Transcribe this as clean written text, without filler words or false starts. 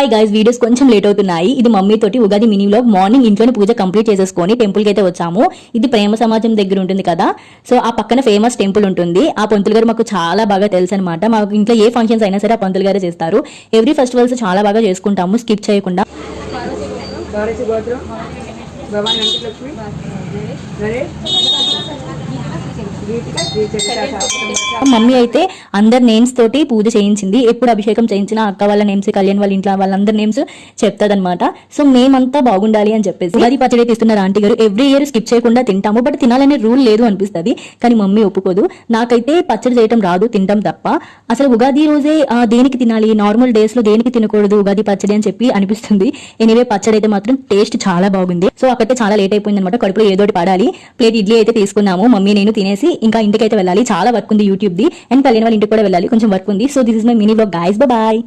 Hi guys, videos కొంచెం late అవుతున్నాయి. ఇది మమ్మీ తోటి ఉగాది మినీ వ్లాగ్. మార్నింగ్ ఇంట్లోనే పూజ కంప్లీట్ చేసేసుకొని టెంపుల్ కి అయితే వచ్చాము. ఇది ప్రేమ సమాజం దగ్గర ఉంటుంది కదా, సో ఆ పక్కన ఫేమస్ టెంపుల్ ఉంటుంది. ఆ పంతులు గారు మాకు చాలా బాగా తెలుసు అనమాట. మాకు ఇంట్లో ఏ ఫంక్షన్స్ అయినా సరే ఆ పంతులు గారే చేస్తారు. ఎవ్రీ ఫెస్టివల్స్ చాలా బాగా చేసుకుంటాము, స్కిప్ చేయకుండా. మమ్మీ అయితే అందరి నేమ్స్ తోటి పూజ చేయించింది. ఎప్పుడు అభిషేకం చేయించినా అక్క వాళ్ళ నేమ్స్, కళ్యాణ్ వాళ్ళ ఇంట్లో వాళ్ళందరి నేమ్స్ చెప్తాదనమాట. సో మేమంతా బాగుండాలి అని చెప్పేసి ఉగాది పచ్చడి తీస్తున్నారు ఆంటీ గారు. ఎవ్రీ ఇయర్ స్కిప్ చేయకుండా తింటాము, బట్ తినాలనే రూల్ లేదు అనిపిస్తుంది, కానీ మమ్మీ ఒప్పుకోదు. నాకైతే పచ్చడి చేయటం రాదు, తింటాం తప్ప. అసలు ఉగాది రోజే దేనికి తినాలి, నార్మల్ డేస్ లో దేనికి తినకూడదు ఉగాది పచ్చడి అని చెప్పి అనిపిస్తుంది. ఎనీవే పచ్చడి అయితే మాత్రం టేస్ట్ చాలా బాగుంది. సో అక్కడైతే చాలా లేట్ అయిపోయింది అనమాట. కడుపులో ఏదోటి పడాలి. ప్లేట్ ఇడ్లీ అయితే తీసుకున్నాము, మమ్మీ నేను తినేసి ఇంకా ఇంటికి అయితే వెళ్ళాలి. చాలా వర్క్ ఉంది యూట్యూబ్ ది, అండ్ కళ్యాణ్ వాళ్ళ ఇంటికి కూడా వెళ్ళాలి, కొంచెం వర్క్ ఉంది. So this is my mini vlog guys, bye bye.